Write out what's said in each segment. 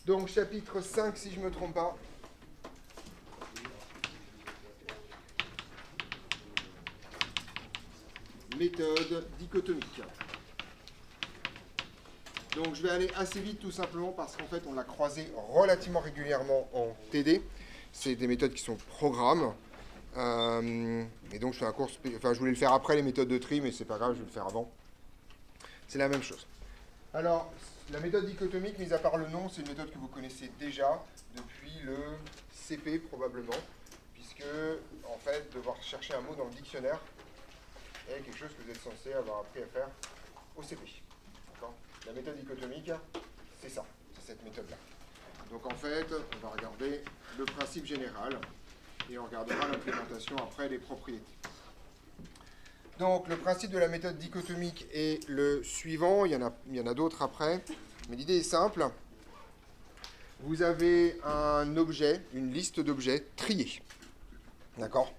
Donc, chapitre 5, si je ne me trompe pas. Méthode dichotomique. Donc, je vais aller assez vite tout simplement parce qu'en fait, on l'a croisé relativement régulièrement en TD. C'est des méthodes qui sont programmes. Et donc, je fais un cours... Enfin, je voulais le faire après les méthodes de tri, mais c'est pas grave, je vais le faire avant. C'est la même chose. Alors, la méthode dichotomique, mis à part le nom, c'est une méthode que vous connaissez déjà depuis le CP probablement, puisque, en fait, devoir chercher un mot dans le dictionnaire est quelque chose que vous êtes censé avoir appris à faire au CP. La méthode dichotomique, c'est ça, c'est cette méthode-là. Donc en fait, on va regarder le principe général et on regardera l'implémentation après des propriétés. Donc le principe de la méthode dichotomique est le suivant, il y en a d'autres après, mais l'idée est simple. Vous avez un objet, une liste d'objets triés. D'accord ?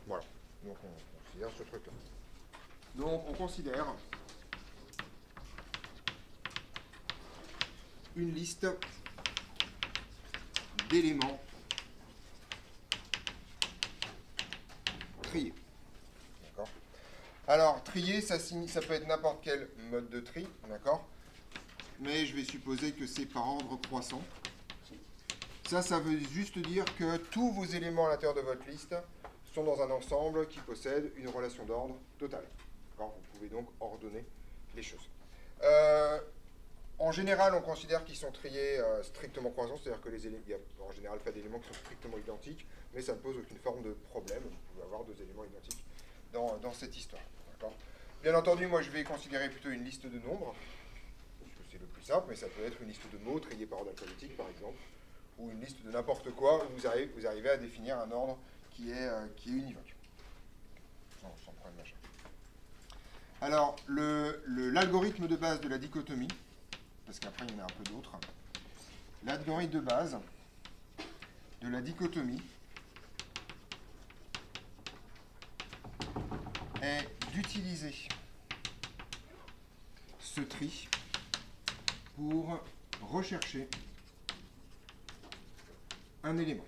Voilà. Donc on considère ce truc-là. Donc on considère une liste d'éléments triés. D'accord ? Alors, trier, ça peut être n'importe quel mode de tri, d'accord ? Mais je vais supposer que c'est par ordre croissant. Ça veut juste dire que tous vos éléments à l'intérieur de votre liste sont dans un ensemble qui possède une relation d'ordre totale. D'accord ? Vous pouvez donc ordonner les choses. En général, on considère qu'ils sont triés strictement croissants, c'est-à-dire que il n'y a en général pas d'éléments qui sont strictement identiques, mais ça ne pose aucune forme de problème. Vous pouvez avoir deux éléments identiques dans cette histoire. Bien entendu, moi je vais considérer plutôt une liste de nombres, parce que c'est le plus simple, mais ça peut être une liste de mots triés par ordre alphabétique, par exemple, ou une liste de n'importe quoi, où vous arrivez à définir un ordre qui est univoque. Sans problème machin. Alors, l'algorithme de base de la dichotomie, parce qu'après il y en a un peu d'autres, l'algorithme de base de la dichotomie est d'utiliser ce tri pour rechercher un élément.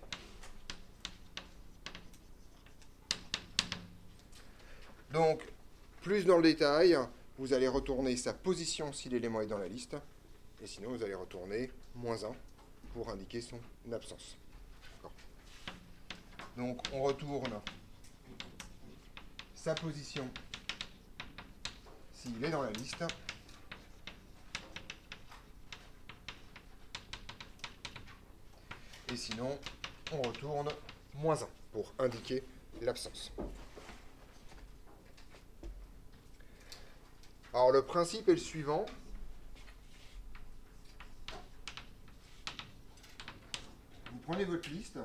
Donc, plus dans le détail, vous allez retourner sa position si l'élément est dans la liste, et sinon vous allez retourner -1 pour indiquer son absence. Donc, on retourne sa position s'il est dans la liste. Et sinon, on retourne -1 pour indiquer l'absence. Alors, le principe est le suivant. Vous prenez votre liste,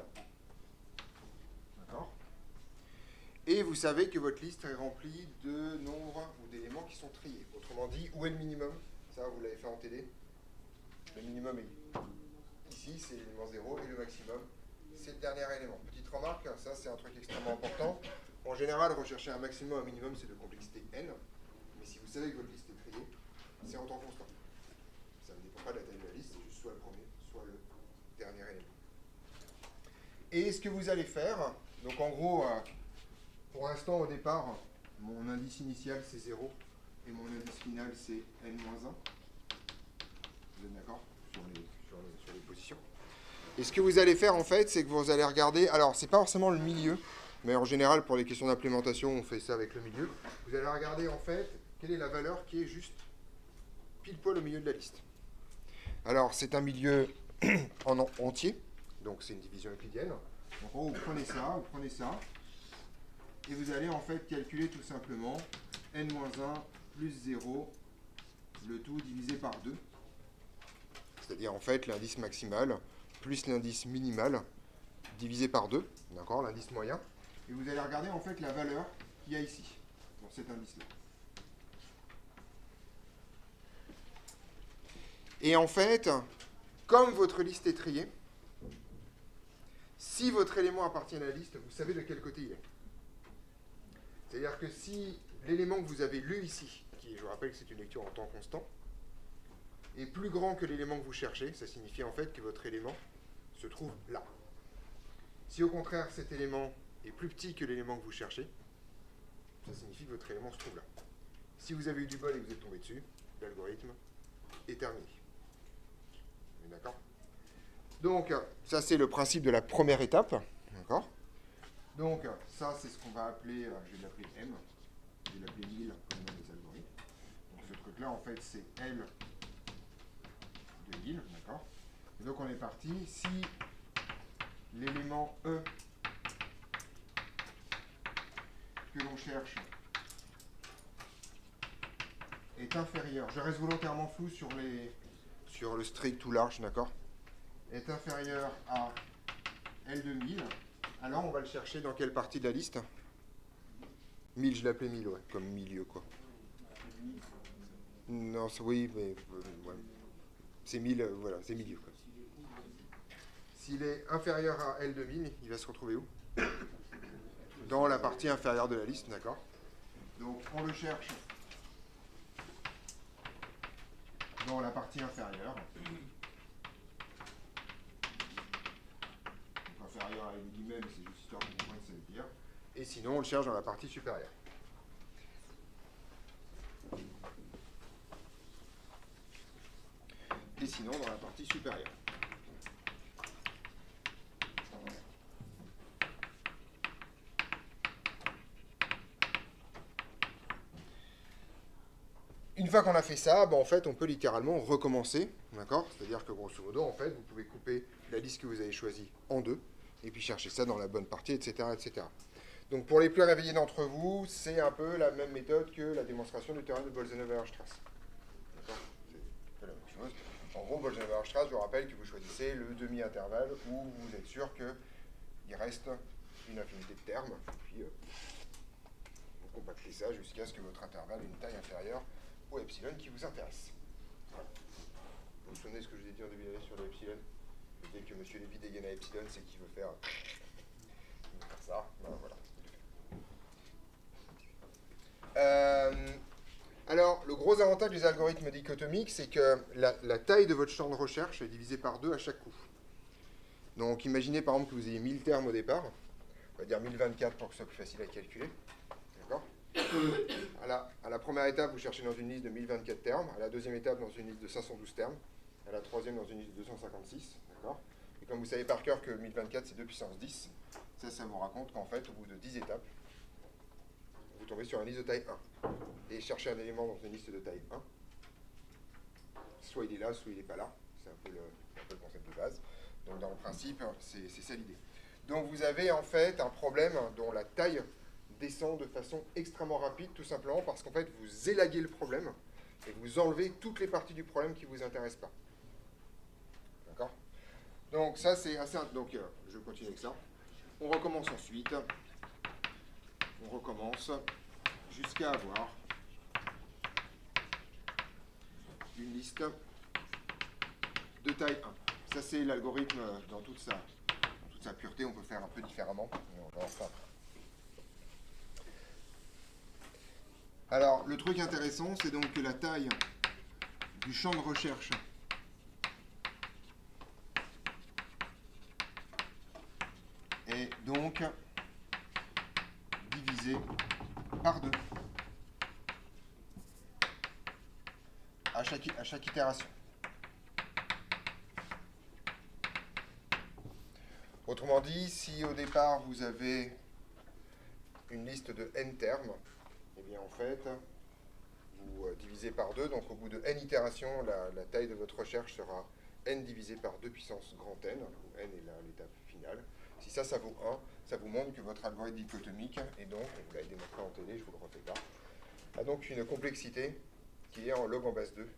d'accord ? Et vous savez que votre liste est remplie de nombres ou d'éléments qui sont triés. Autrement dit, où est le minimum ? Ça, vous l'avez fait en TD. Le minimum est ici, c'est l'élément 0, et le maximum, c'est le dernier élément. Petite remarque, ça c'est un truc extrêmement important. En général, rechercher un maximum, un minimum, c'est de complexité n. Mais si vous savez que votre liste est triée, c'est en temps constant. Ça ne dépend pas de la taille de la liste, c'est juste soit le premier, soit le dernier élément. Et ce que vous allez faire, donc en gros, pour l'instant, au départ, mon indice initial c'est 0 et mon indice final c'est n-1. Vous êtes d'accord sur les positions. Et ce que vous allez faire en fait, c'est que vous allez regarder, alors c'est pas forcément le milieu, mais en général pour les questions d'implémentation, on fait ça avec le milieu. Vous allez regarder en fait quelle est la valeur qui est juste pile poil au milieu de la liste. Alors c'est un milieu en entier, donc c'est une division euclidienne. Donc en gros, vous prenez ça, et vous allez en fait calculer tout simplement n-1 plus 0, le tout divisé par 2. C'est-à-dire en fait l'indice maximal plus l'indice minimal divisé par 2, d'accord, l'indice moyen. Et vous allez regarder en fait la valeur qu'il y a ici, dans cet indice-là. Et en fait, comme votre liste est triée, si votre élément appartient à la liste, vous savez de quel côté il est. C'est-à-dire que si l'élément que vous avez lu ici, qui je vous rappelle que c'est une lecture en temps constant, est plus grand que l'élément que vous cherchez, ça signifie en fait que votre élément se trouve là. Si au contraire cet élément est plus petit que l'élément que vous cherchez, ça signifie que votre élément se trouve là. Si vous avez eu du bol et que vous êtes tombé dessus, l'algorithme est terminé. D'accord? Donc, ça c'est le principe de la première étape. D'accord? Donc, ça c'est ce qu'on va appeler, je vais l'appeler M, je vais l'appeler 1000 comme nom des algorithmes. Donc ce truc-là, en fait, c'est L de 1000, d'accord? Et donc on est parti. Si l'élément E que l'on cherche est inférieur, je reste volontairement flou sur le strict ou large, d'accord? Est inférieur à L de 1000, alors on va le chercher dans quelle partie de la liste? 1000, je l'appelais 1000, ouais, comme milieu, quoi. Non, oui, mais ouais. C'est 1000, voilà, c'est milieu, quoi. S'il est inférieur à L de 1000, il va se retrouver où? Dans la partie inférieure de la liste, d'accord? Donc on le cherche dans la partie inférieure. Donc inférieure avec des guillemets, mais c'est juste histoire de comprendre ce que ça veut dire. Et sinon, on le cherche dans la partie supérieure. Et sinon, dans la partie supérieure. Une fois qu'on a fait ça, en fait, on peut littéralement recommencer, d'accord? C'est-à-dire que grosso modo, en fait, vous pouvez couper la liste que vous avez choisie en deux, et puis chercher ça dans la bonne partie, etc., etc. Donc pour les plus réveillés d'entre vous, c'est un peu la même méthode que la démonstration du théorème de Bolzano-Weierstrass. D'accord? C'est la même chose. En gros, Bolzano-Weierstrass, je vous rappelle que vous choisissez le demi-intervalle où vous êtes sûr qu'il reste une infinité de termes, puis vous compactez ça jusqu'à ce que votre intervalle ait une taille inférieure au epsilon qui vous intéresse. Voilà. Vous vous souvenez de ce que je vous ai dit en début d'année sur le epsilon? Dès que M. Lévy dégaine à epsilon, c'est qu'il veut faire ça. Ben, voilà. Alors, le gros avantage des algorithmes dichotomiques, c'est que la taille de votre champ de recherche est divisée par 2 à chaque coup. Donc, imaginez par exemple que vous ayez 1000 termes au départ. On va dire 1024 pour que ce soit plus facile à calculer. D'accord? À la première étape, vous cherchez dans une liste de 1024 termes. À la deuxième étape, dans une liste de 512 termes. À la troisième, dans une liste de 256. D'accord? Et comme vous savez par cœur que 1024, c'est 2 puissance 10, ça vous raconte qu'en fait, au bout de 10 étapes, vous tombez sur une liste de taille 1. Et chercher un élément dans une liste de taille 1, soit il est là, soit il n'est pas là. C'est un peu le concept de base. Donc dans le principe, c'est ça l'idée. Donc vous avez en fait un problème dont la taille descend de façon extrêmement rapide, tout simplement parce qu'en fait vous élaguez le problème et vous enlevez toutes les parties du problème qui ne vous intéressent pas. D'accord? Donc ça c'est assez... Donc je continue avec ça. On recommence ensuite. On recommence jusqu'à avoir une liste de taille 1. Ça c'est l'algorithme dans toute sa pureté. On peut faire un peu différemment. Mais on va en faire. Alors, le truc intéressant, c'est donc que la taille du champ de recherche est donc divisée par 2 à chaque itération. Autrement dit, si au départ vous avez une liste de n termes, eh bien en fait, vous divisez par 2, donc au bout de n itérations, la taille de votre recherche sera n divisé par 2 puissance grand n, où n est l'étape finale. Si ça vaut 1, ça vous montre que votre algorithme dichotomique, et donc, vous l'avez démontré en télé, je vous le refais pas, a donc une complexité qui est en log en base 2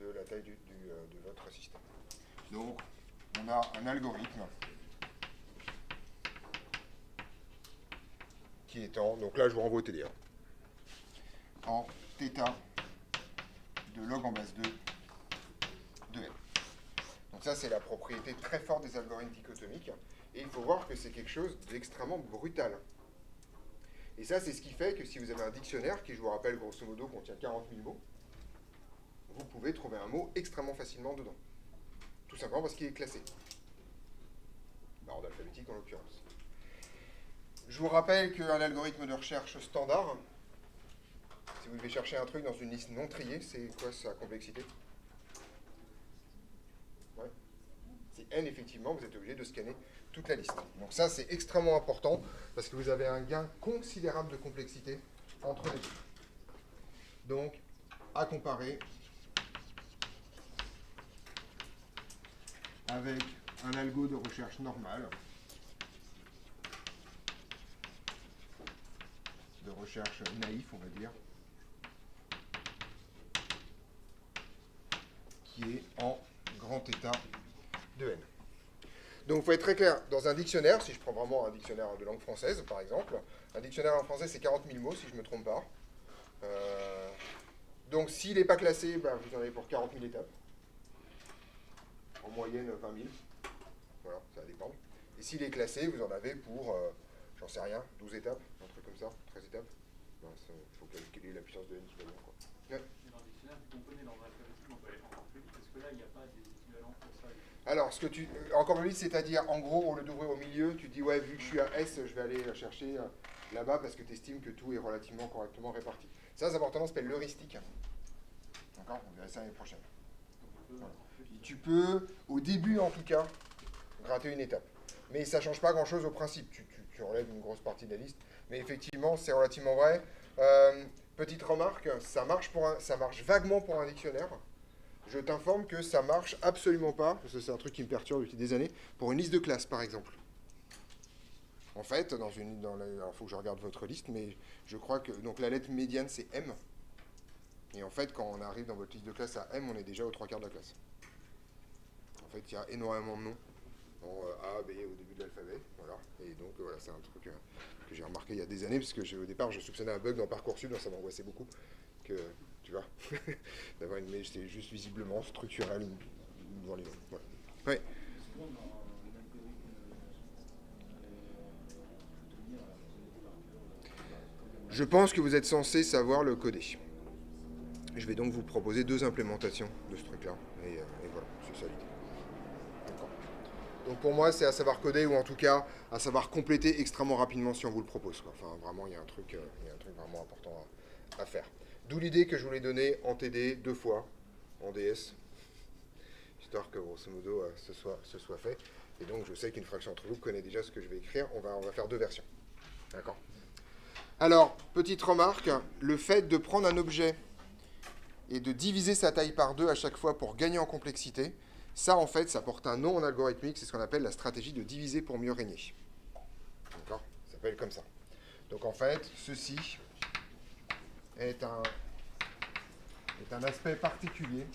de la taille de votre système. Donc, on a un algorithme qui est donc là je vous renvoie au TD, en θ de log en base 2 de n. Donc ça c'est la propriété très forte des algorithmes dichotomiques, et il faut voir que c'est quelque chose d'extrêmement brutal. Et ça c'est ce qui fait que si vous avez un dictionnaire qui, je vous rappelle, grosso modo contient 40 000 mots, vous pouvez trouver un mot extrêmement facilement dedans. Tout simplement parce qu'il est classé. L'ordre alphabétique en l'occurrence. Je vous rappelle qu'un algorithme de recherche standard, si vous devez chercher un truc dans une liste non triée, c'est quoi sa complexité? Ouais. C'est n, effectivement, vous êtes obligé de scanner toute la liste. Donc ça, c'est extrêmement important, parce que vous avez un gain considérable de complexité entre les deux. Donc, à comparer avec un algo de recherche normal, de recherche naïf, on va dire, qui est en grand état de n. Donc, il faut être très clair, dans un dictionnaire, si je prends vraiment un dictionnaire de langue française, par exemple, un dictionnaire en français, c'est 40 000 mots, si je ne me trompe pas. Donc, s'il n'est pas classé, ben, vous en avez pour 40 000 étapes. En moyenne, 20 000. Voilà, ça va dépendre. Et s'il est classé, vous en avez pour, j'en sais rien, 12 étapes, un truc comme ça, 13 étapes. Il faut calculer la puissance de n qui va bien, quoi. Ouais. Mais dans le dictionnaire, vu qu'on connaît l'ordre alphabétique, on peut aller encore plus vite, parce que là, il n'y a pas des équivalents pour ça. Alors, encore plus vite, c'est-à-dire, en gros, au lieu d'ouvrir au milieu, tu dis, ouais, vu que je suis à S, je vais aller chercher là-bas parce que tu estimes que tout est relativement correctement réparti. Ça important, ça s'appelle l'heuristique. D'accord? On verra ça l'année prochaine. Voilà. Tu peux, au début en tout cas, gratter une étape. Mais ça ne change pas grand-chose au principe. Tu enlèves une grosse partie de la liste. Mais effectivement, c'est relativement vrai. Petite remarque, ça marche vaguement pour un dictionnaire. Je t'informe que ça marche absolument pas, parce que c'est un truc qui me perturbe depuis des années, pour une liste de classe, par exemple. En fait, alors, faut que je regarde votre liste, mais je crois que donc la lettre médiane, c'est M. Et en fait, quand on arrive dans votre liste de classe à M, on est déjà aux 3/4 de la classe. En fait, il y a énormément de noms en A, B au début de l'alphabet. Voilà. Et donc, voilà, c'est un truc que j'ai remarqué il y a des années, parce que au départ, je soupçonnais un bug dans Parcoursup, donc ça m'angoissait beaucoup. Que, tu vois, d'avoir une mail, c'est juste visiblement structurel dans les noms. Voilà. Ouais. Je pense que vous êtes censé savoir le coder. Je vais donc vous proposer 2 implémentations de ce truc-là. Et voilà, c'est ça l'idée. D'accord. Donc pour moi, c'est à savoir coder, ou en tout cas, à savoir compléter extrêmement rapidement si on vous le propose, quoi. Enfin, vraiment, il y a un truc vraiment important à faire. D'où l'idée que je vous l'ai donnée en TD 2 fois, en DS, histoire que, grosso modo, ce soit fait. Et donc, je sais qu'une fraction d'entre vous connaît déjà ce que je vais écrire. On va faire 2 versions. D'accord. Alors, petite remarque, le fait de prendre un objet et de diviser sa taille par 2 à chaque fois pour gagner en complexité, ça, en fait, ça porte un nom en algorithmique, c'est ce qu'on appelle la stratégie de diviser pour mieux régner. D'accord? Ça s'appelle comme ça. Donc, en fait, ceci est un aspect particulier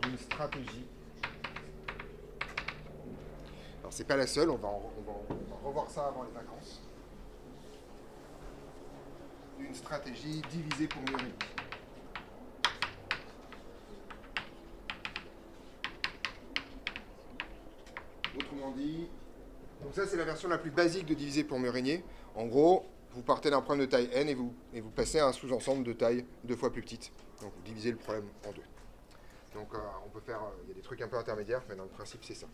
d'une stratégie. Alors, c'est pas la seule, on va revoir ça avant les vacances. D'une stratégie divisée pour mieux régner. Autrement dit, donc ça c'est la version la plus basique de diviser pour mieux régner. En gros, vous partez d'un problème de taille n et vous passez à un sous-ensemble de taille 2 fois plus petite. Donc vous divisez le problème en 2. Donc on peut faire, il y a des trucs un peu intermédiaires, mais dans le principe c'est ça.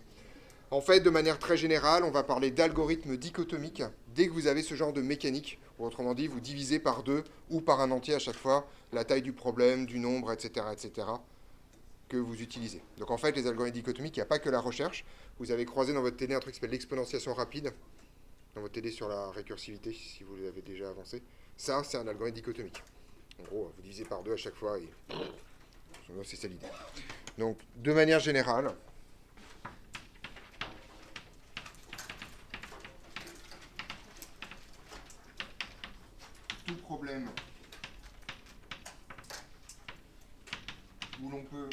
En fait, de manière très générale, on va parler d'algorithmes dichotomiques dès que vous avez ce genre de mécanique. Ou autrement dit, vous divisez par 2 ou par un entier à chaque fois la taille du problème, du nombre, etc., que vous utilisez. Donc en fait, les algorithmes dichotomiques, il n'y a pas que la recherche. Vous avez croisé dans votre TD un truc qui s'appelle l'exponentiation rapide, dans votre TD sur la récursivité, si vous l'avez déjà avancé. Ça, c'est un algorithme dichotomique. En gros, vous divisez par 2 à chaque fois et c'est ça l'idée. Donc, de manière générale, tout problème où l'on peut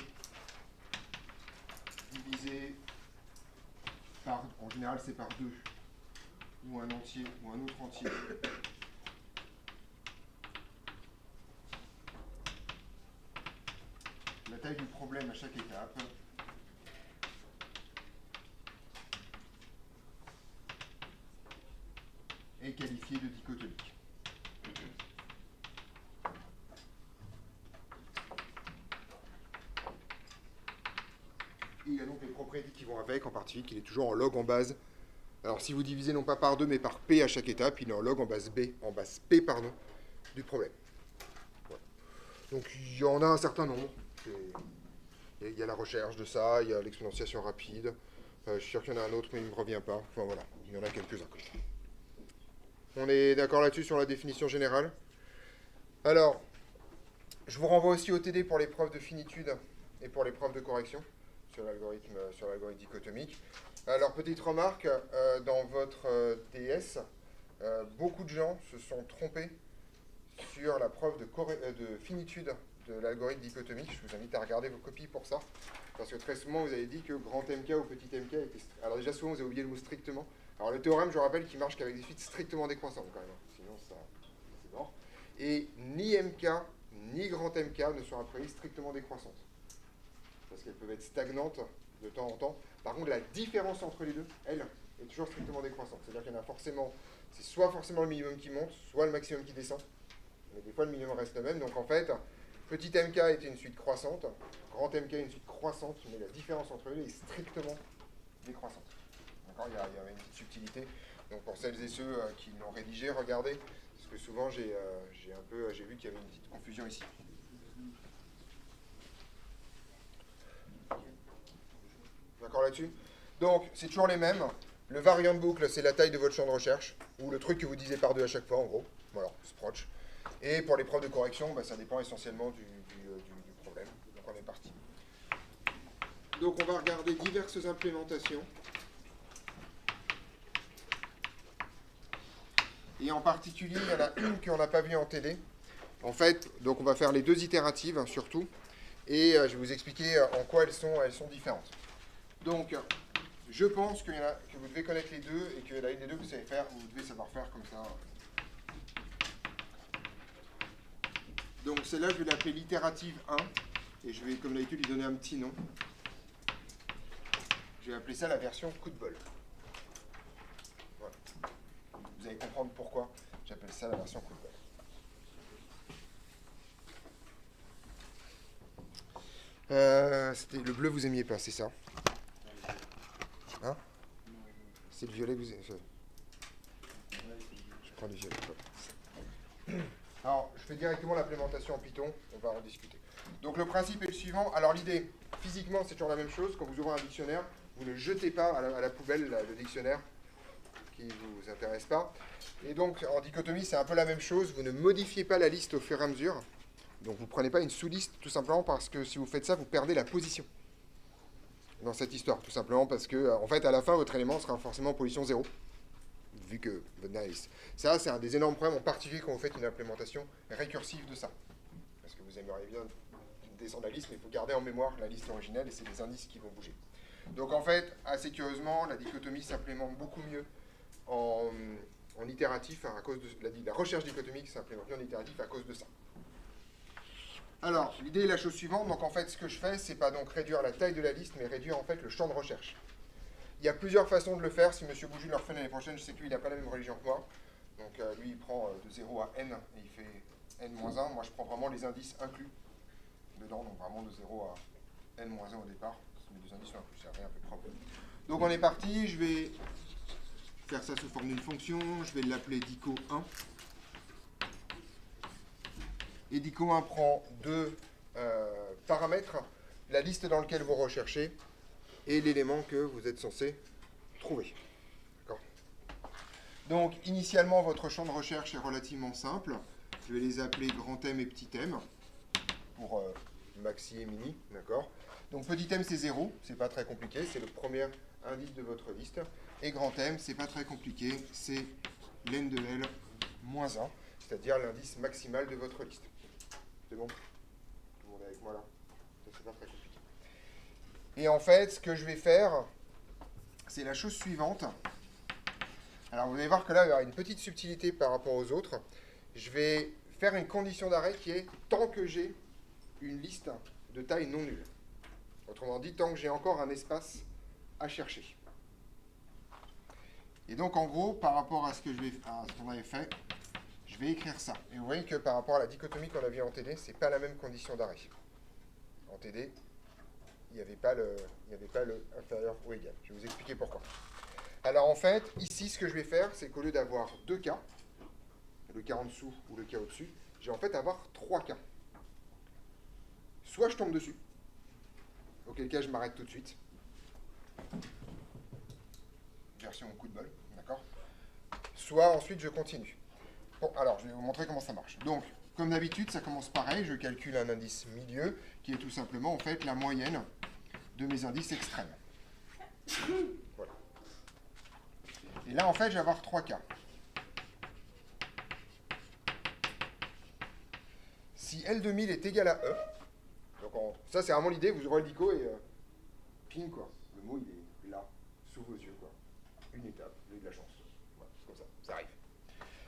diviser par, en général c'est par 2, ou un entier, ou un autre entier, la taille du problème à chaque étape est qualifiée de dichotomique. propriétés qui vont avec, en particulier qu'il est toujours en log en base. Alors si vous divisez non pas par 2 mais par P à chaque étape, il est en log en base B, en base P, pardon, du problème. Voilà. Donc il y en a un certain nombre. Il y a la recherche de ça, il y a l'exponentiation rapide. Je suis sûr qu'il y en a un autre, mais il ne me revient pas. Enfin voilà, il y en a quelques-uns. On est d'accord là-dessus sur la définition générale? Alors, je vous renvoie aussi au TD pour les preuves de finitude et pour les preuves de correction sur l'algorithme dichotomique. Alors, petite remarque, dans votre DS, beaucoup de gens se sont trompés sur la preuve de finitude de l'algorithme dichotomique. Je vous invite à regarder vos copies pour ça. Parce que très souvent, vous avez dit que grand MK ou petit MK était... Alors déjà, souvent, vous avez oublié le mot strictement. Alors le théorème, je rappelle, qu'il marche qu'avec des suites strictement décroissantes quand même. Sinon, ça, c'est mort. Et ni MK, ni grand MK ne sont a priori strictement décroissantes. Parce qu'elles peuvent être stagnantes de temps en temps. Par contre, la différence entre les deux, elle, est toujours strictement décroissante. C'est-à-dire qu'il y en a forcément... C'est soit forcément le minimum qui monte, soit le maximum qui descend. Mais des fois, le minimum reste le même. Donc en fait... Petit MK était une suite croissante, grand MK une suite croissante, mais la différence entre eux est strictement décroissante. D'accord, il y avait une petite subtilité. Donc pour celles et ceux qui l'ont rédigé, regardez, parce que souvent j'ai vu qu'il y avait une petite confusion ici. D'accord là-dessus? Donc c'est toujours les mêmes. Le variant de boucle, c'est la taille de votre champ de recherche, ou le truc que vous divisez par 2 à chaque fois, en gros. Voilà, Sproch. Et pour les preuves de correction, ça dépend essentiellement du problème. Donc on est parti. Donc on va regarder diverses implémentations. Et en particulier, il y en a une qu'on n'a pas vue en TD. En fait, donc on va faire les 2 itératives, surtout. Et je vais vous expliquer en quoi elles sont différentes. Donc, je pense que vous devez connaître les deux, et qu'il y en a une des deux que vous savez faire, vous devez savoir faire comme ça. Donc celle-là, je vais l'appeler l'itérative 1, et je vais, comme d'habitude, lui donner un petit nom. Je vais appeler ça la version coup de bol. Voilà. Vous allez comprendre pourquoi j'appelle ça la version coup de bol. C'était le bleu, vous aimiez pas, c'est ça? Hein? C'est le violet que vous aimez. Je prends du violet. Alors, je fais directement l'implémentation en Python, on va en discuter. Donc le principe est le suivant. Alors l'idée, physiquement, c'est toujours la même chose. Quand vous ouvrez un dictionnaire, vous ne jetez pas à la poubelle le dictionnaire qui ne vous intéresse pas. Et donc, en dichotomie, c'est un peu la même chose. Vous ne modifiez pas la liste au fur et à mesure. Donc vous ne prenez pas une sous-liste, tout simplement parce que si vous faites ça, vous perdez la position dans cette histoire. Tout simplement parce que, en fait, à la fin, votre élément sera forcément en position 0. Vu que votre dernière liste. Ça, c'est un des énormes problèmes, en particulier quand vous faites une implémentation récursive de ça. Parce que vous aimeriez bien descendre la liste, mais il faut garder en mémoire la liste originelle, et c'est les indices qui vont bouger. Donc en fait, assez curieusement, la dichotomie s'implémente beaucoup mieux en itératif, à cause de la recherche dichotomique s'implémente mieux en itératif à cause de ça. Alors, l'idée est la chose suivante. Donc en fait, ce que je fais, c'est pas donc réduire la taille de la liste, mais réduire en fait le champ de recherche. Il y a plusieurs façons de le faire. Si M. Bougie le refait l'année prochaine, je sais que lui, il n'a pas la même religion que moi. Donc lui, il prend de 0 à n, et il fait n-1. Moi, je prends vraiment les indices inclus dedans, donc vraiment de 0 à n-1 au départ. Les 2 indices sont inclus, c'est rien, un peu propre. Donc on est parti, je vais faire ça sous forme d'une fonction. Je vais l'appeler dico1. Et dico1 prend 2 paramètres, la liste dans laquelle vous recherchez, et l'élément que vous êtes censé trouver. D'accord. Donc, initialement, votre champ de recherche est relativement simple. Je vais les appeler grand M et petit m, pour maxi et mini. D'accord. Donc, petit m, c'est 0, c'est pas très compliqué, c'est le premier indice de votre liste. Et grand M, c'est pas très compliqué, c'est l'N de L moins 1, c'est-à-dire l'indice maximal de votre liste. C'est bon? Tout le monde est avec moi là? C'est pas très compliqué. Et en fait, ce que je vais faire, c'est la chose suivante. Alors, vous allez voir que là, il y aura une petite subtilité par rapport aux autres. Je vais faire une condition d'arrêt qui est tant que j'ai une liste de taille non nulle. Autrement dit, tant que j'ai encore un espace à chercher. Et donc, en gros, par rapport à ce qu'on avait fait, je vais écrire ça. Et vous voyez que par rapport à la dichotomie qu'on a vue en TD, ce n'est pas la même condition d'arrêt. En TD, il il n'y avait pas le inférieur ou égal. Je vais vous expliquer pourquoi. Alors en fait, ici, ce que je vais faire, c'est qu'au lieu d'avoir deux cas, le cas en dessous ou le cas au-dessus, je vais en fait avoir trois cas. Soit je tombe dessus, auquel cas je m'arrête tout de suite. Version coup de bol, d'accord? Soit ensuite je continue. Bon, alors je vais vous montrer comment ça marche. Donc, comme d'habitude, ça commence pareil, je calcule un indice milieu, qui est tout simplement en fait la moyenne de mes indices extrêmes. Voilà. Et là, en fait, je vais avoir trois cas. Si L de 1000 est égal à E, donc ça c'est vraiment l'idée, vous ouvrez le dico et ping quoi. Le mot il est là, sous vos yeux quoi. Une étape, vous avez de la chance. Voilà, c'est comme ça arrive.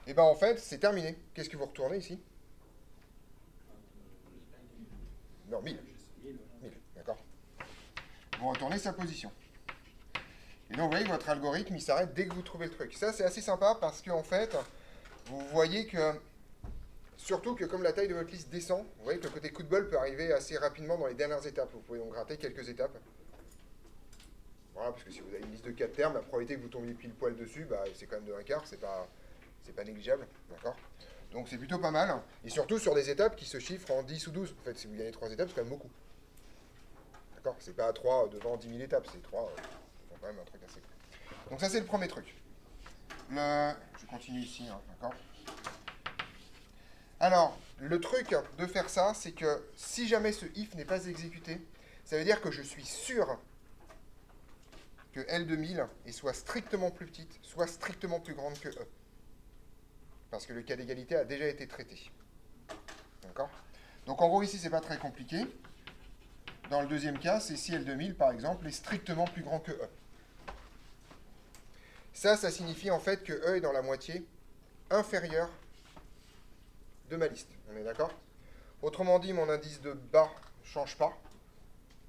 Et bien en fait, c'est terminé. Qu'est-ce que vous retournez ici? Non, 1000. 1000, d'accord. Vous retournez sa position. Et donc vous voyez, votre algorithme il s'arrête dès que vous trouvez le truc. Ça c'est assez sympa parce qu'en fait, vous voyez que surtout que comme la taille de votre liste descend, vous voyez que le côté coup de bol peut arriver assez rapidement dans les dernières étapes. Vous pouvez donc gratter quelques étapes. Voilà, parce que si vous avez une liste de 4 termes, la probabilité que vous tombiez pile poil dessus, bah, c'est quand même de un quart, c'est pas négligeable. D'accord. Donc c'est plutôt pas mal. Et surtout sur des étapes qui se chiffrent en 10 ou 12. En fait, si vous gagnez 3 étapes, c'est quand même beaucoup. D'accord. C'est pas 3 devant 10 000 étapes, c'est 3, quand même un truc assez cool. Donc ça c'est le premier truc. Je continue ici, hein, d'accord. Alors, le truc de faire ça, c'est que si jamais ce if n'est pas exécuté, ça veut dire que je suis sûr que L de 1000 est soit strictement plus petite, soit strictement plus grande que E. Parce que le cas d'égalité a déjà été traité. D'accord? Donc en gros, ici, c'est pas très compliqué. Dans le deuxième cas, c'est si L de 1000, par exemple, est strictement plus grand que E. Ça signifie en fait que E est dans la moitié inférieure de ma liste. On est d'accord? Autrement dit, mon indice de bas ne change pas.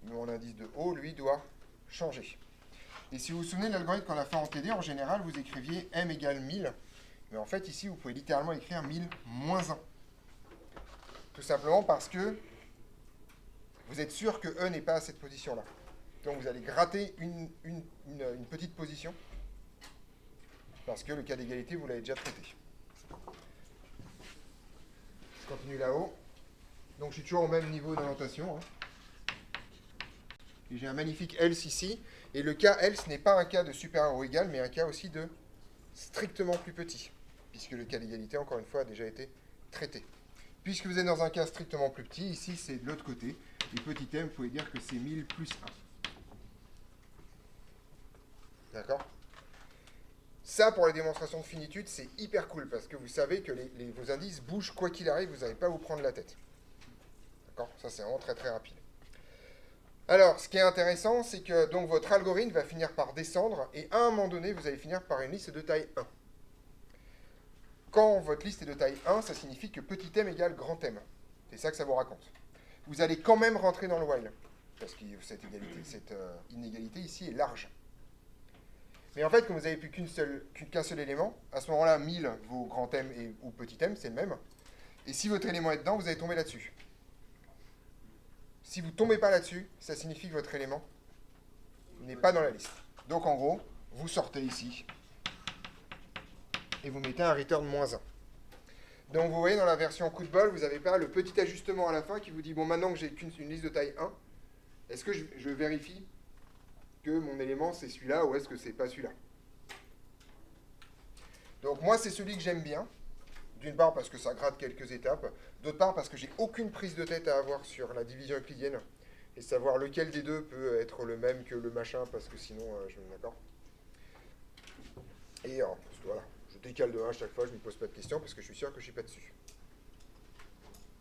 Mon indice de haut, lui, doit changer. Et si vous vous souvenez de l'algorithme qu'on a fait en TD, en général, vous écriviez m égale 1000. Mais en fait, ici, vous pouvez littéralement écrire 1000 moins 1. Tout simplement parce que vous êtes sûr que E n'est pas à cette position-là. Donc vous allez gratter une petite position parce que le cas d'égalité, vous l'avez déjà traité. Je continue là-haut. Donc je suis toujours au même niveau d'annotation. Hein. Et j'ai un magnifique else ici. Et le cas else n'est pas un cas de supérieur ou égal, mais un cas aussi de strictement plus petit. Puisque le cas d'égalité, encore une fois, a déjà été traité. Puisque vous êtes dans un cas strictement plus petit, ici c'est de l'autre côté. Et petit m, vous pouvez dire que c'est 1000 plus 1. D'accord? Ça, pour les démonstrations de finitude, c'est hyper cool parce que vous savez que vos indices bougent quoi qu'il arrive, vous n'allez pas vous prendre la tête. D'accord? Ça, c'est vraiment très très rapide. Alors, ce qui est intéressant, c'est que donc, votre algorithme va finir par descendre et à un moment donné, vous allez finir par une liste de taille 1. Quand votre liste est de taille 1, ça signifie que petit m égale grand M. C'est ça que ça vous raconte. Vous allez quand même rentrer dans le while, parce que cette inégalité ici est large. Mais en fait, comme vous n'avez plus qu'un seul élément, à ce moment-là, 1000 vaut grand M ou petit m, c'est le même. Et si votre élément est dedans, vous allez tomber là-dessus. Si vous ne tombez pas là-dessus, ça signifie que votre élément n'est pas dans la liste. Donc en gros, vous sortez ici et vous mettez un return moins 1. Donc vous voyez, dans la version coup de bol, vous n'avez pas le petit ajustement à la fin qui vous dit, bon, maintenant que j'ai une liste de taille 1, est-ce que je vérifie que mon élément c'est celui-là ou est-ce que c'est pas celui-là? Donc moi, c'est celui que j'aime bien. D'une part parce que ça gratte quelques étapes, d'autre part parce que j'ai aucune prise de tête à avoir sur la division euclidienne et savoir lequel des deux peut être le même que le machin parce que sinon je me mets d'accord. Et voilà, je décale de 1 à chaque fois, je ne me pose pas de questions parce que je suis sûr que je ne suis pas dessus.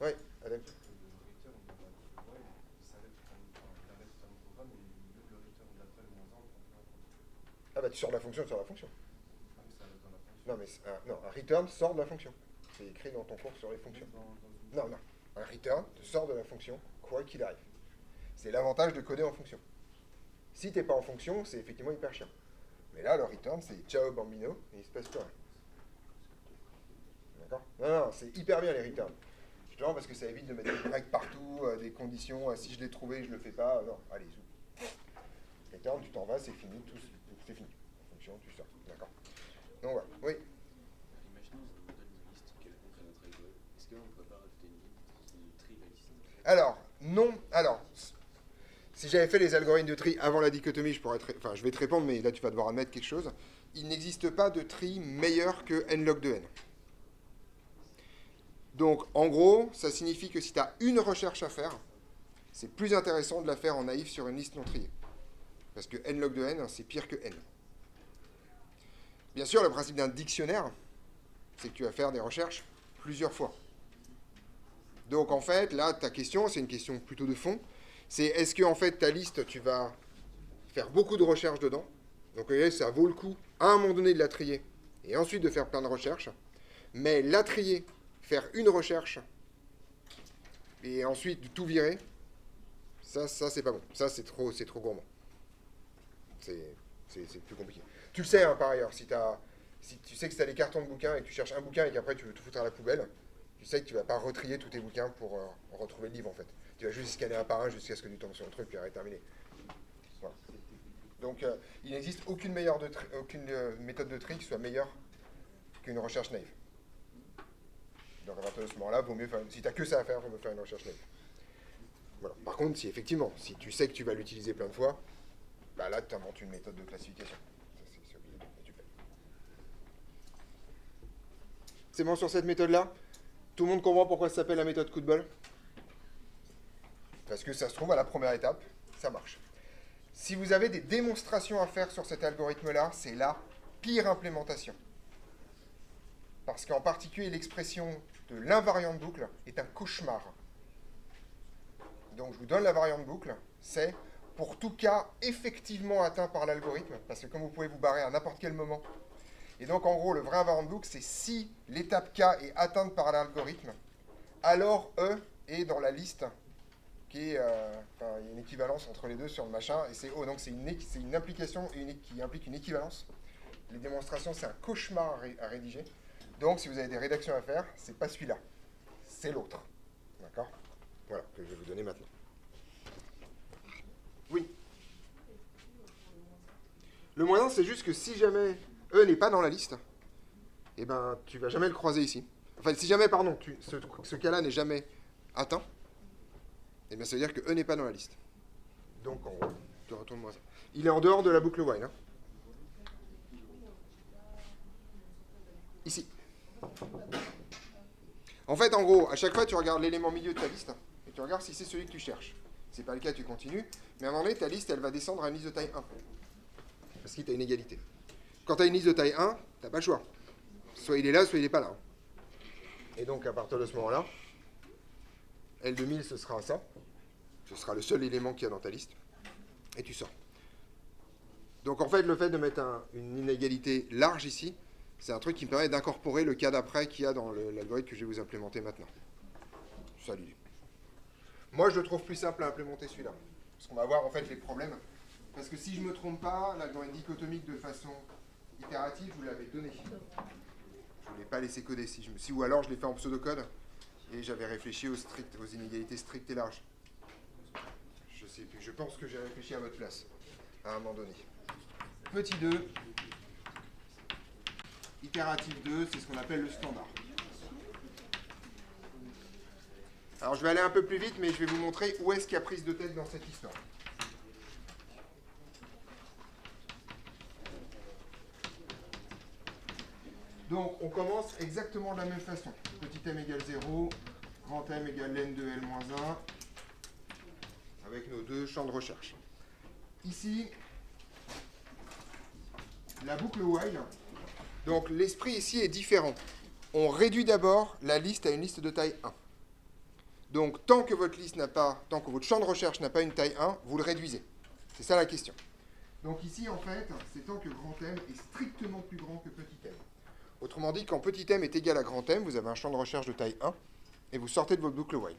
Ouais, Adam. Ah bah tu sors de la fonction, tu sors de la fonction. Non, mais non, un return sort de la fonction. C'est écrit dans ton cours sur les fonctions. Non, un return sort de la fonction, quoi qu'il arrive. C'est l'avantage de coder en fonction. Si tu n'es pas en fonction, c'est effectivement hyper chiant. Mais là, le return, c'est ciao bambino, et il ne se passe plus rien. D'accord? Non, c'est hyper bien les returns. Justement parce que ça évite de mettre des breaks partout, des conditions, si je l'ai trouvé, je le fais pas, non, allez, return, tu t'en vas, c'est fini, c'est fini. En fonction, tu sors, d'accord. Donc voilà, oui. Imaginons que on donne une liste qui répond à notre algorithme. Est-ce qu'on ne peut pas rajouter une liste qui trie la liste? Alors, non, alors, si j'avais fait les algorithmes de tri avant la dichotomie, je vais te répondre, mais là tu vas devoir admettre quelque chose. Il n'existe pas de tri meilleur que n log de n. Donc, en gros, ça signifie que si tu as une recherche à faire, c'est plus intéressant de la faire en naïf sur une liste non triée. Parce que n log de n, c'est pire que n. Bien sûr, le principe d'un dictionnaire, c'est que tu vas faire des recherches plusieurs fois. Donc, en fait, là, ta question, c'est une question plutôt de fond. C'est est-ce que, en fait, ta liste, tu vas faire beaucoup de recherches dedans. Donc, ça vaut le coup, à un moment donné, de la trier, et ensuite de faire plein de recherches. Mais la trier, faire une recherche, et ensuite de tout virer, ça c'est pas bon. Ça, c'est trop gourmand. C'est plus compliqué. Tu le sais, hein, par ailleurs, si tu sais que tu as des cartons de bouquins et que tu cherches un bouquin et qu'après tu veux tout foutre à la poubelle, tu sais que tu vas pas retrier tous tes bouquins pour retrouver le livre, en fait. Tu vas juste scanner un par un jusqu'à ce que tu tombes sur le truc, puis arrête, terminé. Voilà. Donc, il n'existe aucune méthode de tri qui soit meilleure qu'une recherche naïve. Donc, à partir de ce moment-là, vaut mieux faire, si tu n'as que ça à faire, vaut mieux faire une recherche naïve. Voilà. Par contre, si tu sais que tu vas l'utiliser plein de fois, bah là, tu inventes une méthode de classification. C'est obligé, et tu fais. C'est bon sur cette méthode-là? Tout le monde comprend pourquoi ça s'appelle la méthode coup de bol? Parce que ça se trouve, à la première étape, ça marche. Si vous avez des démonstrations à faire sur cet algorithme-là, c'est la pire implémentation. Parce qu'en particulier, l'expression de l'invariant de boucle est un cauchemar. Donc, je vous donne la variante boucle, c'est pour tout cas effectivement atteint par l'algorithme, parce que comme vous pouvez vous barrer à n'importe quel moment. Et donc, en gros, le vrai invariant de boucle, c'est si l'étape K est atteinte par l'algorithme, alors E est dans la liste qui est, il y a une équivalence entre les deux sur le machin, et c'est O, donc c'est une implication qui implique une équivalence. Les démonstrations, c'est un cauchemar à rédiger. Donc, si vous avez des rédactions à faire, c'est pas celui-là, c'est l'autre. D'accord? Voilà, que je vais vous donner maintenant. Oui. Le moyen, c'est juste que si jamais E n'est pas dans la liste, eh ben, tu vas jamais le croiser ici. Enfin, si jamais, pardon, ce cas-là n'est jamais atteint, eh bien, ça veut dire que E n'est pas dans la liste. Donc, en gros, tu retournes-moi ça. Il est en dehors de la boucle while. Hein. Ici. En fait, en gros, à chaque fois, tu regardes l'élément milieu de ta liste et tu regardes si c'est celui que tu cherches. Si ce n'est pas le cas, tu continues. Mais à un moment donné, ta liste, elle va descendre à une liste de taille 1. Parce que tu as une égalité. Quand tu as une liste de taille 1, tu n'as pas le choix. Soit il est là, soit il n'est pas là. Et donc, à partir de ce moment-là, L de 1000, ce sera ça. Ce sera le seul élément qu'il y a dans ta liste. Et tu sors. Donc, en fait, le fait de mettre une inégalité large ici, c'est un truc qui me permet d'incorporer le cas d'après qu'il y a dans l'algorithme que je vais vous implémenter maintenant. C'est ça l'idée. Moi, je le trouve plus simple à implémenter celui-là. Parce qu'on va voir en fait les problèmes. Parce que si je ne me trompe pas, l'algorithme dichotomique de façon itérative, vous l'avez donné. Je ne l'ai pas laissé coder. Ou alors je l'ai fait en pseudocode et j'avais réfléchi aux inégalités strictes et larges. Je sais plus. Je pense que j'ai réfléchi à votre place à un moment donné. Petit 2. Itératif 2, c'est ce qu'on appelle le standard. Alors je vais aller un peu plus vite, mais je vais vous montrer où est-ce qu'il y a prise de tête dans cette histoire. Donc on commence exactement de la même façon. Petit m égale 0, grand M égale n de L moins 1, avec nos deux champs de recherche. Ici, la boucle while. Donc l'esprit ici est différent. On réduit d'abord la liste à une liste de taille 1. Donc tant que votre champ de recherche n'a pas une taille 1, vous le réduisez. C'est ça la question. Donc ici, en fait, c'est tant que grand M est strictement plus grand que petit m. Autrement dit, quand petit m est égal à grand M, vous avez un champ de recherche de taille 1 et vous sortez de votre boucle while.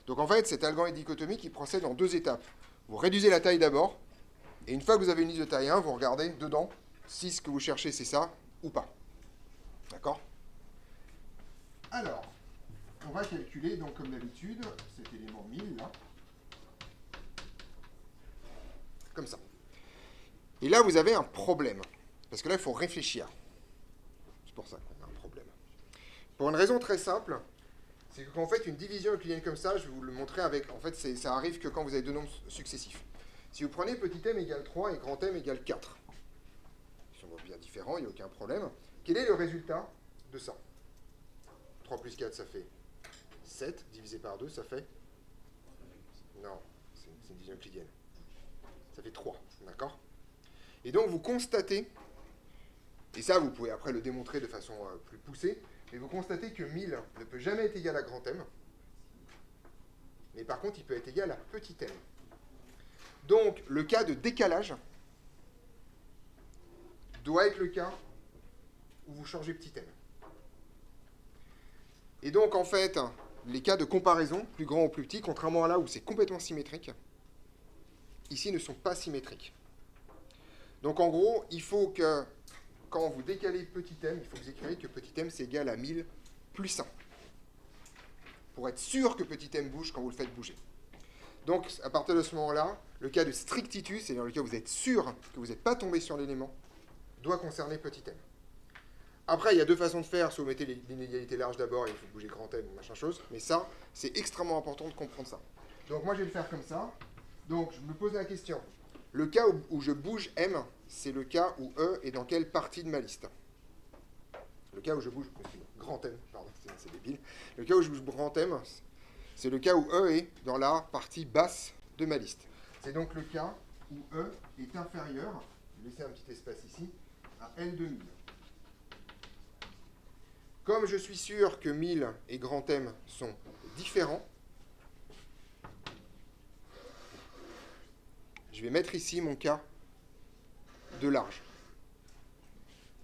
Donc en fait, cet algorithme dichotomique, il procède en deux étapes. Vous réduisez la taille d'abord, et une fois que vous avez une liste de taille 1, vous regardez dedans si ce que vous cherchez c'est ça ou pas. D'accord? Alors, on va calculer, donc comme d'habitude, cet élément 1000 là. Et là, vous avez un problème. Parce que là, il faut réfléchir. C'est pour ça qu'on a un problème. Pour une raison très simple, c'est qu'en fait, une division euclidienne comme ça, je vais vous le montrer avec... En fait, ça arrive que quand vous avez deux nombres successifs. Si vous prenez petit m égale 3 et grand m égale 4, ils sont bien différents, il n'y a aucun problème. Quel est le résultat de ça? 3 plus 4, ça fait 7. Divisé par 2, ça fait... Non, c'est une division euclidienne. Ça fait 3, d'accord? Et donc, vous constatez, et ça, vous pouvez après le démontrer de façon plus poussée, mais vous constatez que 1000 ne peut jamais être égal à grand M, mais par contre, il peut être égal à petit m. Donc, le cas de décalage doit être le cas où vous changez petit m. Et donc, en fait, les cas de comparaison, plus grand ou plus petit, contrairement à là où c'est complètement symétrique, ici ne sont pas symétriques. Donc, en gros, il faut que, quand vous décalez petit m, il faut que vous écriviez que petit m, c'est égal à 1000 plus 1. Pour être sûr que petit m bouge quand vous le faites bouger. Donc, à partir de ce moment-là, le cas de strictitus, c'est-à-dire le cas où vous êtes sûr que vous n'êtes pas tombé sur l'élément, doit concerner petit m. Après, il y a deux façons de faire. Soit vous mettez l'inégalité large d'abord et il faut bouger grand m, machin chose. Mais ça, c'est extrêmement important de comprendre ça. Donc, moi, je vais le faire comme ça. Donc, je me pose la question. Le cas où je bouge m, c'est le cas où E est dans quelle partie de ma liste? Le cas où je bouge grand M, pardon, c'est débile. Le cas où je bouge grand M, c'est le cas où E est dans la partie basse de ma liste. C'est donc le cas où E est inférieur, je vais laisser un petit espace ici, à L de 1000. Comme je suis sûr que 1000 et grand M sont différents, je vais mettre ici mon cas de large.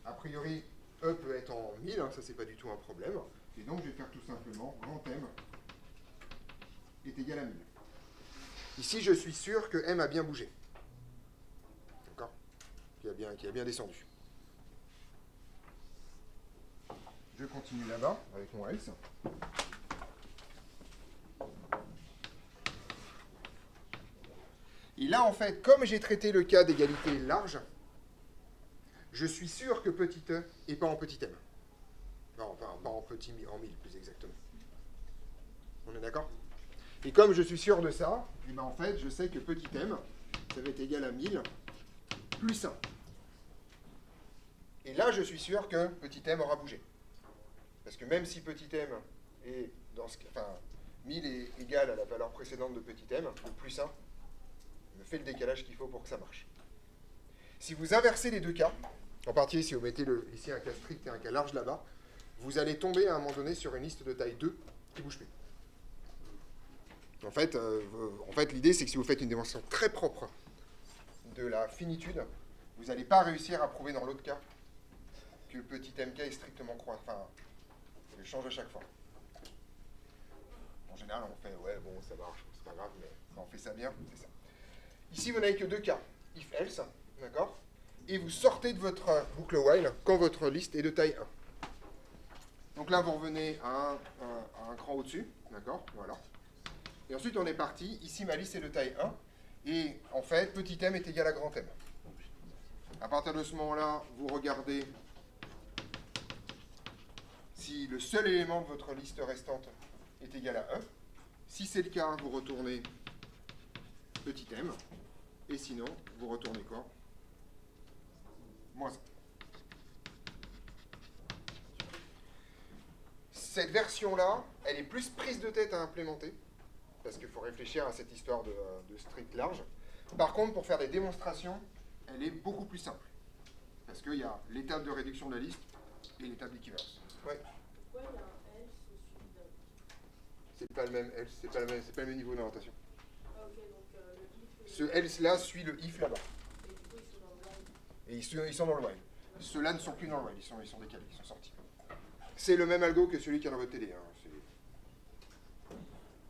A priori, E peut être en 1000, ça c'est pas du tout un problème. Et donc je vais faire tout simplement grand M est égal à 1000. Ici, je suis sûr que M a bien bougé. D'accord? Qui a bien descendu. Je continue là-bas avec mon else. Et là, en fait, comme j'ai traité le cas d'égalité large, je suis sûr que petit e et pas en petit m. Non, pas en petit en 1000, plus exactement. On est d'accord? Et comme je suis sûr de ça, et ben en fait, je sais que petit m, ça va être égal à 1000 plus 1. Et là, je suis sûr que petit m aura bougé. Parce que même si petit m est dans ce cas, enfin, 1000 est égal à la valeur précédente de petit m, le plus 1 me fait le décalage qu'il faut pour que ça marche. Si vous inversez les deux cas, en particulier si vous mettez ici un cas strict et un cas large là-bas, vous allez tomber à un moment donné sur une liste de taille 2 qui ne bouge plus. En fait, l'idée, c'est que si vous faites une démonstration très propre de la finitude, vous n'allez pas réussir à prouver dans l'autre cas que le petit mk est strictement croissant. Enfin, il change à chaque fois. En général, on fait, ouais, bon, ça marche, c'est pas grave, mais quand on fait ça bien, c'est ça. Ici, vous n'avez que deux cas, if-else, d'accord? Et vous sortez de votre boucle while quand votre liste est de taille 1. Donc là, vous revenez à un cran au-dessus, d'accord? Voilà. Et ensuite, on est parti. Ici, ma liste est de taille 1. Et en fait, petit m est égal à grand M. À partir de ce moment-là, vous regardez si le seul élément de votre liste restante est égal à 1. Si c'est le cas, vous retournez petit m. Et sinon, vous retournez quoi? Moins 1. Cette version-là, elle est plus prise de tête à implémenter, parce qu'il faut réfléchir à cette histoire de strict large. Par contre, pour faire des démonstrations, elle est beaucoup plus simple, parce qu'il y a l'étape de réduction de la liste et l'étape d'équivalence. Ouais. Pourquoi il y a un else suivi d'un if? C'est pas le même else, c'est pas le même niveau d'orientation. Ah ok, donc le if... Ce else-là suit le if là-bas. Et du coup, ils sont dans le while. Et ils sont dans le while. Ceux-là ne sont plus dans le while, ils sont décalés, ils sont sortis. C'est le même algo que celui qui est dans votre télé. Hein.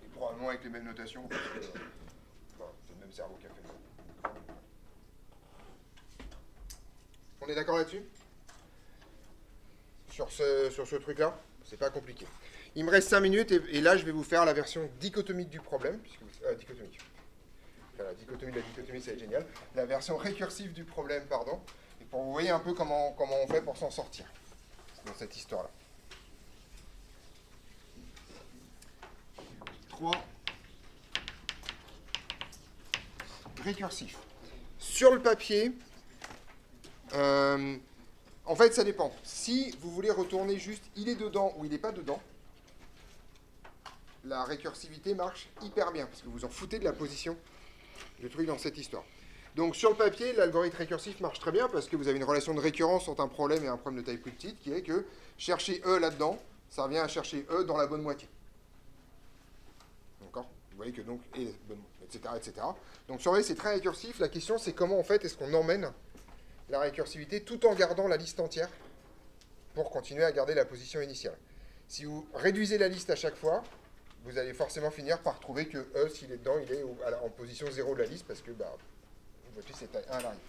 Et probablement avec les mêmes notations, parce que c'est le même cerveau qui a fait ça. On est d'accord là-dessus? Sur ce truc-là, c'est pas compliqué. Il me reste 5 minutes et là, je vais vous faire la version dichotomique du problème. Dichotomique. Enfin, la dichotomie de la dichotomie, c'est génial. La version récursive du problème, pardon. Et pour vous voyez un peu comment on fait pour s'en sortir dans cette histoire-là. 3. Récursif. Sur le papier, en fait, ça dépend. Si vous voulez retourner juste il est dedans ou il n'est pas dedans, la récursivité marche hyper bien, parce que vous en foutez de la position du truc dans cette histoire. Donc sur le papier, l'algorithme récursif marche très bien, parce que vous avez une relation de récurrence entre un problème et un problème de taille plus petite, qui est que chercher E là-dedans, ça revient à chercher E dans la bonne moitié. D'accord ? Vous voyez que donc, etc., etc. Donc sur c'est très récursif. La question, c'est comment, en fait, est-ce qu'on emmène la récursivité tout en gardant la liste entière pour continuer à garder la position initiale. Si vous réduisez la liste à chaque fois, vous allez forcément finir par trouver que E, s'il est dedans, il est en position 0 de la liste, parce que votre liste est taille 1 à l'arrière.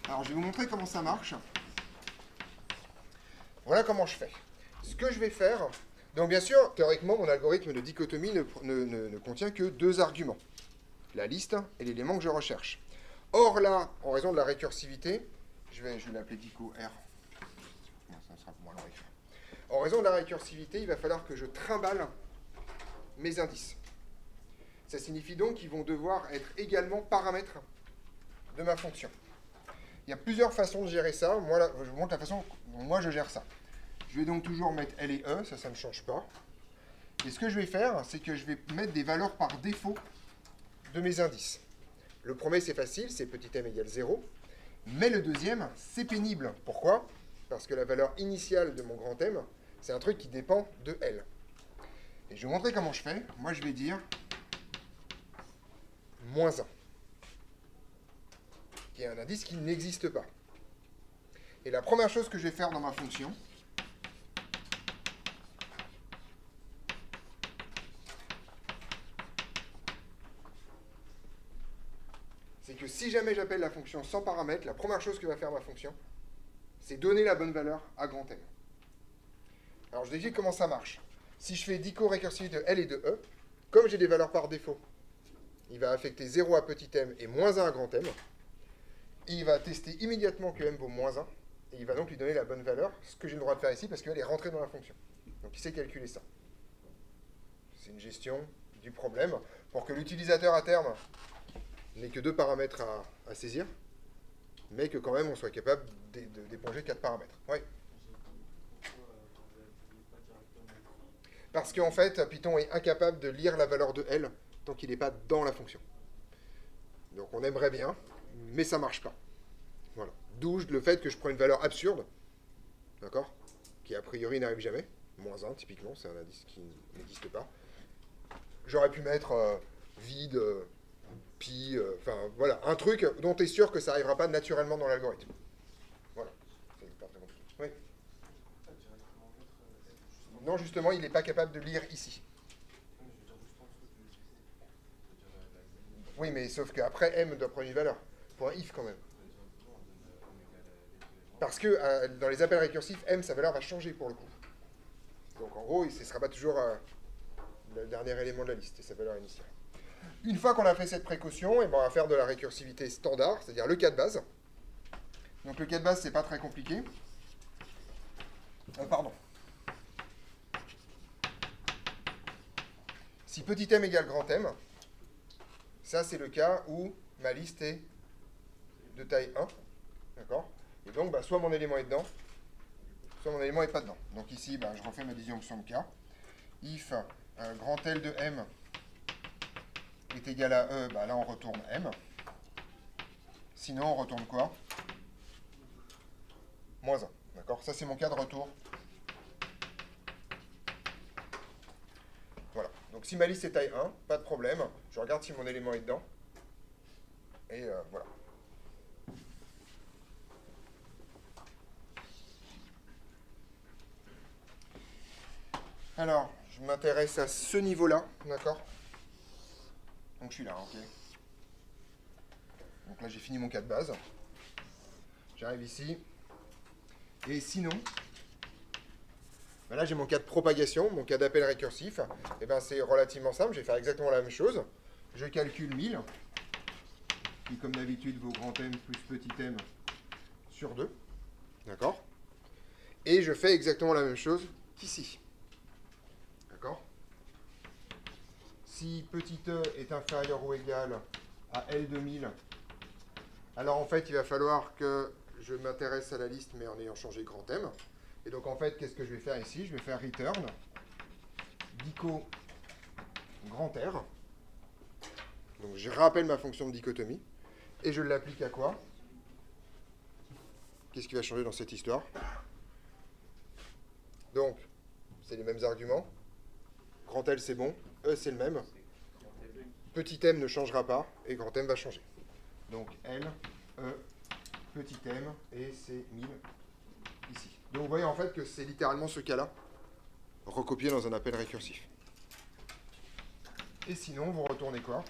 Alors, je vais vous montrer comment ça marche. Voilà comment je fais. Ce que je vais faire... Donc, bien sûr, théoriquement, mon algorithme de dichotomie ne contient que 2 arguments. La liste et l'élément que je recherche. Or, là, en raison de la récursivité, je vais l'appeler dico R. Ça sera moins long à écrire. En raison de la récursivité, il va falloir que je trimballe mes indices. Ça signifie donc qu'ils vont devoir être également paramètres de ma fonction. Il y a plusieurs façons de gérer ça. Moi, là, je vous montre la façon dont moi je gère ça. Je vais donc toujours mettre L et E, ça ne change pas. Et ce que je vais faire, c'est que je vais mettre des valeurs par défaut de mes indices. Le premier, c'est facile, c'est petit m égale 0. Mais le deuxième, c'est pénible. Pourquoi ? Parce que la valeur initiale de mon grand M, c'est un truc qui dépend de L. Et je vais vous montrer comment je fais. Moi, je vais dire moins 1, qui est un indice qui n'existe pas. Et la première chose que je vais faire dans ma fonction, c'est que si jamais j'appelle la fonction sans paramètre, la première chose que va faire ma fonction, c'est donner la bonne valeur à grand M. Alors, je vous explique comment ça marche. Si je fais dico récursif de L et de E, comme j'ai des valeurs par défaut, il va affecter 0 à petit m et moins 1 à grand M. Et il va tester immédiatement que m vaut moins 1. Et il va donc lui donner la bonne valeur, ce que j'ai le droit de faire ici, parce qu'elle est rentrée dans la fonction. Donc, il sait calculer ça. C'est une gestion du problème pour que l'utilisateur à terme n'ait que 2 paramètres à saisir, mais que quand même on soit capable d'éponger 4 paramètres. Oui. Parce qu'en fait, Python est incapable de lire la valeur de L tant qu'il n'est pas dans la fonction. Donc on aimerait bien, mais ça ne marche pas. Voilà. D'où le fait que je prends une valeur absurde, d'accord, qui a priori n'arrive jamais, moins 1 typiquement, c'est un indice qui n'existe pas. J'aurais pu mettre vide, pi, enfin voilà, un truc dont tu es sûr que ça n'arrivera pas naturellement dans l'algorithme. Voilà, c'est pas très compliqué. Oui. Non, justement, il n'est pas capable de lire ici. Oui, mais sauf qu'après, M doit prendre une valeur. Pour un if, quand même. Parce que dans les appels récursifs, M, sa valeur va changer pour le coup. Donc, en gros, ce ne sera pas toujours le dernier élément de la liste, c'est sa valeur initiale. Une fois qu'on a fait cette précaution, et ben, on va faire de la récursivité standard, c'est-à-dire le cas de base. Donc, le cas de base, c'est pas très compliqué. Pardon. Si petit m égale grand M, ça c'est le cas où ma liste est de taille 1, d'accord ? Et donc, soit mon élément est dedans, soit mon élément n'est pas dedans. Donc ici, je refais ma disjonction de cas. If grand L de M est égal à E, là on retourne M. Sinon, on retourne quoi ? Moins 1, d'accord ? Ça c'est mon cas de retour. Voilà. Donc si ma liste est taille 1, pas de problème. Je regarde si mon élément est dedans. Et voilà. Alors, je m'intéresse à ce niveau-là, d'accord ? Donc je suis là, ok. Donc là, j'ai fini mon cas de base. J'arrive ici. Et sinon, là, j'ai mon cas de propagation, mon cas d'appel récursif. Et bien, c'est relativement simple. Je vais faire exactement la même chose. je calcule 1000, qui comme d'habitude vaut grand M plus petit m sur 2. D'accord? Et je fais exactement la même chose qu'ici. D'accord? Si petit e est inférieur ou égal à L de 1000, alors en fait, il va falloir que je m'intéresse à la liste, mais en ayant changé grand M. Et donc en fait, qu'est-ce que je vais faire ici? Je vais faire return, dico grand R. Donc je rappelle ma fonction de dichotomie. Et je l'applique à quoi? Qu'est-ce qui va changer dans cette histoire? Donc, c'est les mêmes arguments. Grand L, c'est bon. E, c'est le même. Petit m ne changera pas. Et grand M va changer. Donc, L, E, petit m, et c'est 1000 ici. Donc, vous voyez en fait que c'est littéralement ce cas-là, recopié dans un appel récursif. Et sinon, vous retournez quoi?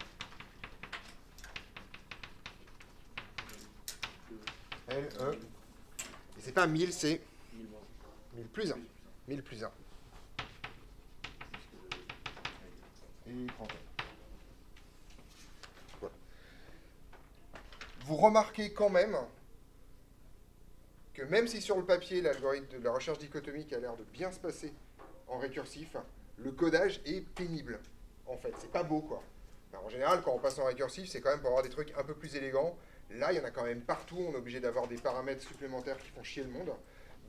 L, E. Et c'est pas 1000, c'est 1000 plus 1. 1000 plus 1. Et 30. Voilà. Vous remarquez quand même que même si sur le papier, l'algorithme de la recherche dichotomique a l'air de bien se passer en récursif, le codage est pénible. En fait, c'est pas beau, quoi. Alors, en général, quand on passe en récursif, c'est quand même pour avoir des trucs un peu plus élégants. Là, il y en a quand même partout. On est obligé d'avoir des paramètres supplémentaires qui font chier le monde.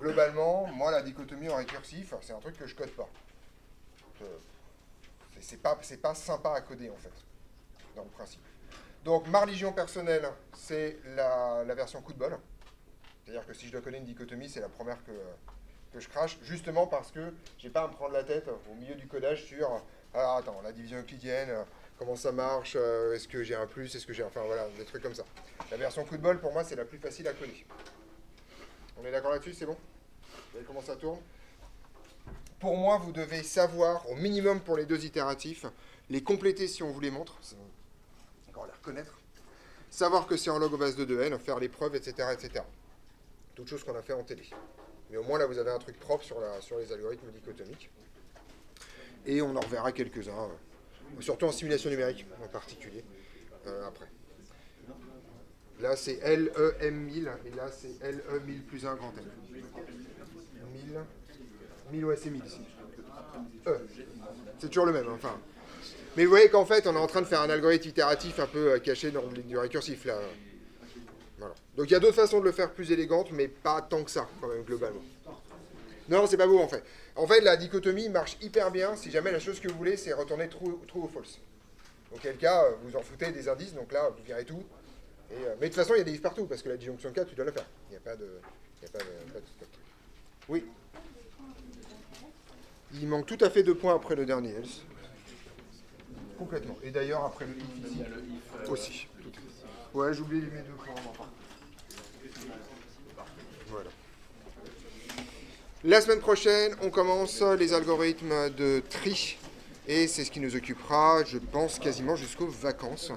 Globalement, moi, la dichotomie en récursif, c'est un truc que je code pas. C'est pas sympa à coder, en fait, dans le principe. Donc, ma religion personnelle, c'est la version coup de bol. C'est-à-dire que si je dois coder une dichotomie, c'est la première que je crache, justement parce que j'ai pas à me prendre la tête au milieu du codage sur ah, attends, la division euclidienne, comment ça marche, est-ce que j'ai un plus, est-ce que j'ai... Enfin, voilà, des trucs comme ça. La version coup de bol, pour moi, c'est la plus facile à coder. On est d'accord là-dessus, c'est bon? Vous voyez comment ça tourne? Pour moi, vous devez savoir, au minimum pour les deux itératifs, les compléter si on vous les montre, encore les reconnaître, savoir que c'est en log au base de 2n, faire les preuves, etc., etc. Toutes choses qu'on a fait en télé. Mais au moins, là, vous avez un truc propre sur les algorithmes dichotomiques. Et on en reverra quelques-uns, surtout en simulation numérique en particulier, après. Là, c'est LEM1000, et là, c'est LE1000 plus 1 grand M. 1000, ouais, c'est 1000 ici. C'est toujours le même, enfin. Mais vous voyez qu'en fait, on est en train de faire un algorithme itératif un peu caché dans du récursif, là. Voilà. Donc il y a d'autres façons de le faire plus élégantes, mais pas tant que ça, quand même, globalement. Non, c'est pas beau, en fait. En fait, la dichotomie marche hyper bien si jamais la chose que vous voulez, c'est retourner true ou false. Auquel cas, vous en foutez des indices, donc là, vous virez tout. Mais de toute façon, il y a des ifs partout, parce que la disjonction 4, tu dois la faire. Il n'y a pas de stop. Oui. Il manque tout à fait 2 points après le dernier else. Complètement. Et d'ailleurs, après le if ici, aussi. Ouais, j'ai oublié mes 2 points. Enfin. Voilà. La semaine prochaine, on commence les algorithmes de tri. Et c'est ce qui nous occupera, je pense, quasiment jusqu'aux vacances.